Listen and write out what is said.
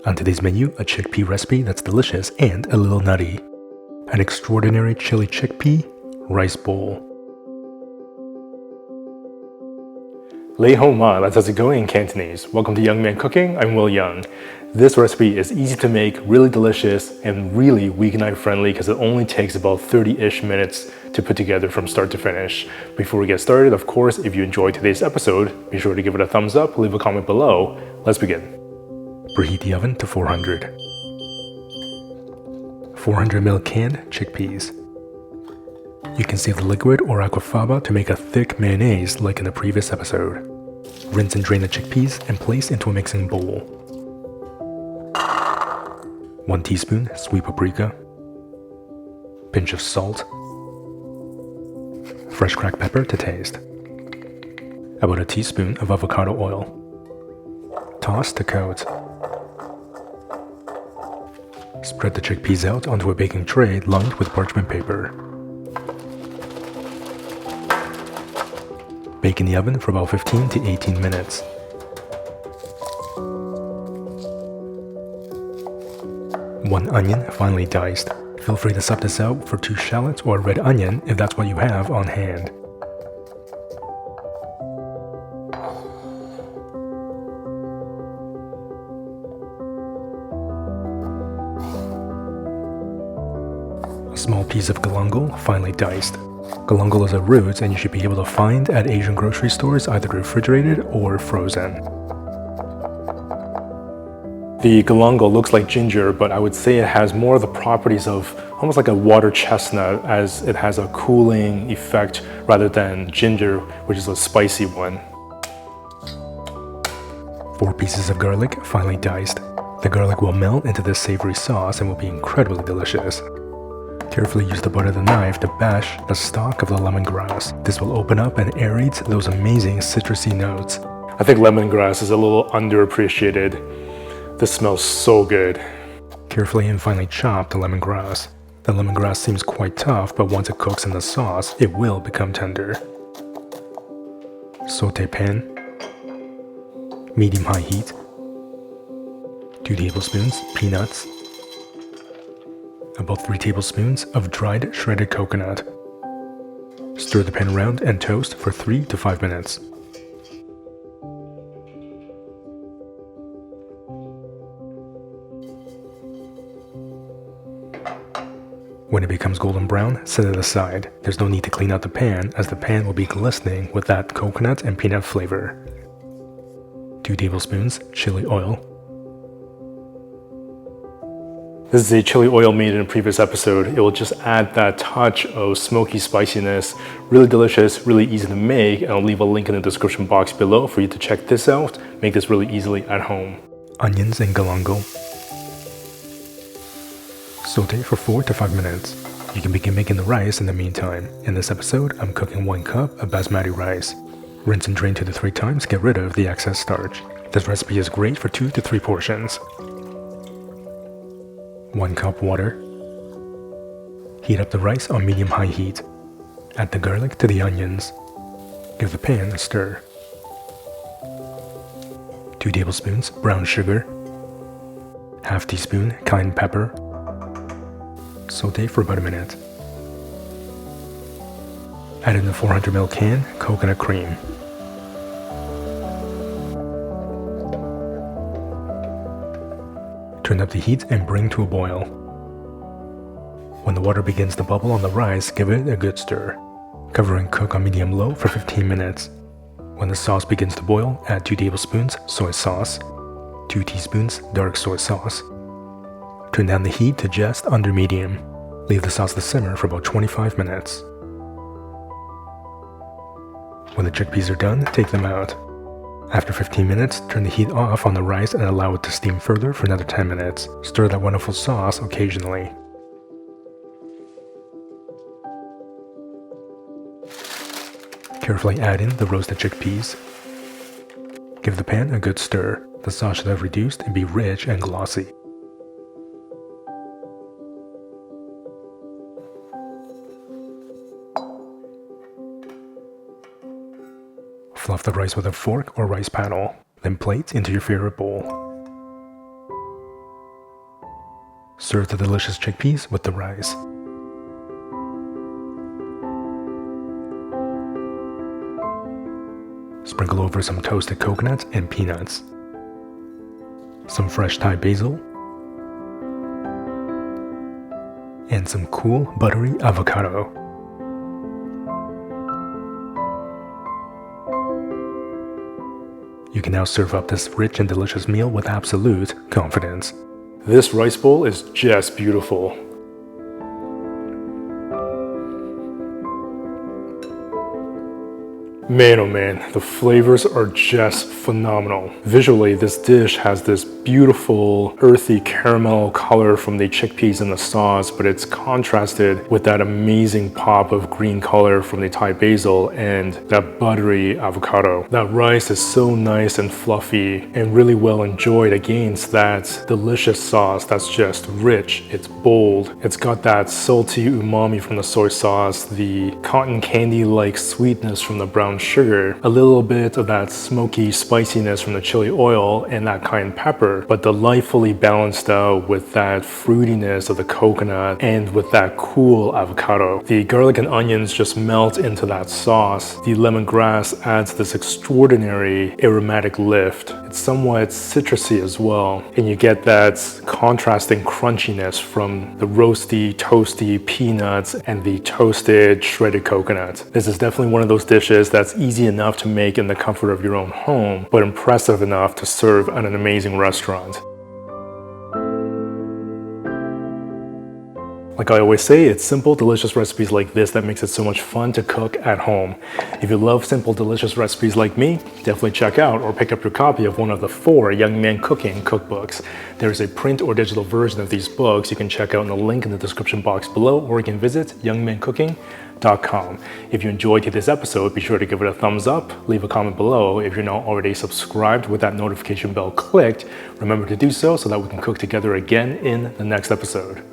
On today's menu, a chickpea recipe that's delicious and a little nutty. An extraordinary chili chickpea rice bowl. Lei hou ma, that's how's it going in Cantonese. Welcome to Young Man Cooking, I'm Yeung. This recipe is easy to make, really delicious, and really weeknight friendly because it only takes about 30-ish minutes to put together from start to finish. Before we get started, of course, if you enjoyed today's episode, be sure to give it a thumbs up, leave a comment below. Let's begin. Preheat the oven to 400. 400 ml canned chickpeas. You can save the liquid or aquafaba to make a thick mayonnaise like in the previous episode. Rinse and drain the chickpeas and place into a mixing bowl. 1 teaspoon sweet paprika. Pinch of salt. Fresh cracked pepper to taste. About a teaspoon of avocado oil. Toss to coat. Spread the chickpeas out onto a baking tray lined with parchment paper. Bake in the oven for about 15 to 18 minutes. One onion finely diced. Feel free to sub this out for 2 shallots or a red onion if that's what you have on hand. A small piece of galangal finely diced. Galangal is a root and you should be able to find at Asian grocery stores either refrigerated or frozen. The galangal looks like ginger, but I would say it has more of the properties of almost like a water chestnut, as it has a cooling effect rather than ginger, which is a spicy one. 4 pieces of garlic finely diced. The garlic will melt into this savory sauce and will be incredibly delicious. Carefully use the butt of the knife to bash the stalk of the lemongrass. This will open up and aerates those amazing citrusy notes. I think lemongrass is a little underappreciated. This smells so good. Carefully and finely chop the lemongrass. The lemongrass seems quite tough, but once it cooks in the sauce, it will become tender. Saute pan. Medium-high heat. 2 tablespoons peanuts. About 3 tablespoons of dried shredded coconut. Stir the pan around and toast for 3 to 5 minutes. When it becomes golden brown, set it aside. There's no need to clean out the pan as the pan will be glistening with that coconut and peanut flavor. 2 tablespoons chili oil. This is a chili oil made in a previous episode. It will just add that touch of smoky spiciness. Really delicious, really easy to make, and I'll leave a link in the description box below for you to check this out. Make this really easily at home. Onions and galangal. Saute for 4 to 5 minutes. You can begin making the rice in the meantime. In this episode, I'm cooking 1 cup of basmati rice. Rinse and drain 2 to 3 times to get rid of the excess starch. This recipe is great for 2 to 3 portions. 1 cup water. Heat up the rice on medium-high heat. Add the garlic to the onions. Give the pan a stir. 2 tablespoons brown sugar. Half teaspoon cayenne pepper. Saute for about a minute. Add in the 400 ml can coconut cream. Turn up the heat and bring to a boil. When the water begins to bubble on the rice, give it a good stir. Cover and cook on medium-low for 15 minutes. When the sauce begins to boil, add 2 tablespoons soy sauce, 2 teaspoons dark soy sauce. Turn down the heat to just under medium. Leave the sauce to simmer for about 25 minutes. When the chickpeas are done, take them out. After 15 minutes, turn the heat off on the rice and allow it to steam further for another 10 minutes. Stir that wonderful sauce occasionally. Carefully add in the roasted chickpeas. Give the pan a good stir. The sauce should have reduced and be rich and glossy. Fluff the rice with a fork or rice paddle, then plate into your favorite bowl. Serve the delicious chickpeas with the rice. Sprinkle over some toasted coconut and peanuts, some fresh Thai basil, and some cool buttery avocado. You can now serve up this rich and delicious meal with absolute confidence. This rice bowl is just beautiful. Man, oh man, the flavors are just phenomenal. Visually, this dish has this beautiful earthy caramel color from the chickpeas in the sauce, but it's contrasted with that amazing pop of green color from the Thai basil and that buttery avocado. That rice is so nice and fluffy and really well enjoyed against that delicious sauce that's just rich, it's bold. It's got that salty umami from the soy sauce, the cotton candy-like sweetness from the brown sugar, a little bit of that smoky spiciness from the chili oil and that cayenne pepper, but delightfully balanced out with that fruitiness of the coconut and with that cool avocado. The garlic and onions just melt into that sauce. The lemongrass adds this extraordinary aromatic lift. It's somewhat citrusy as well, and you get that contrasting crunchiness from the roasty, toasty peanuts and the toasted shredded coconut. This is definitely one of those dishes that's easy enough to make in the comfort of your own home, but impressive enough to serve at an amazing restaurant. Like I always say, it's simple, delicious recipes like this that makes it so much fun to cook at home. If you love simple, delicious recipes like me, definitely check out or pick up your copy of one of the 4 Young Man Cooking cookbooks. There's a print or digital version of these books you can check out in the link in the description box below, or you can visit youngmancooking.com. If you enjoyed today's episode, be sure to give it a thumbs up, leave a comment below. If you're not already subscribed with that notification bell clicked, remember to do so that we can cook together again in the next episode.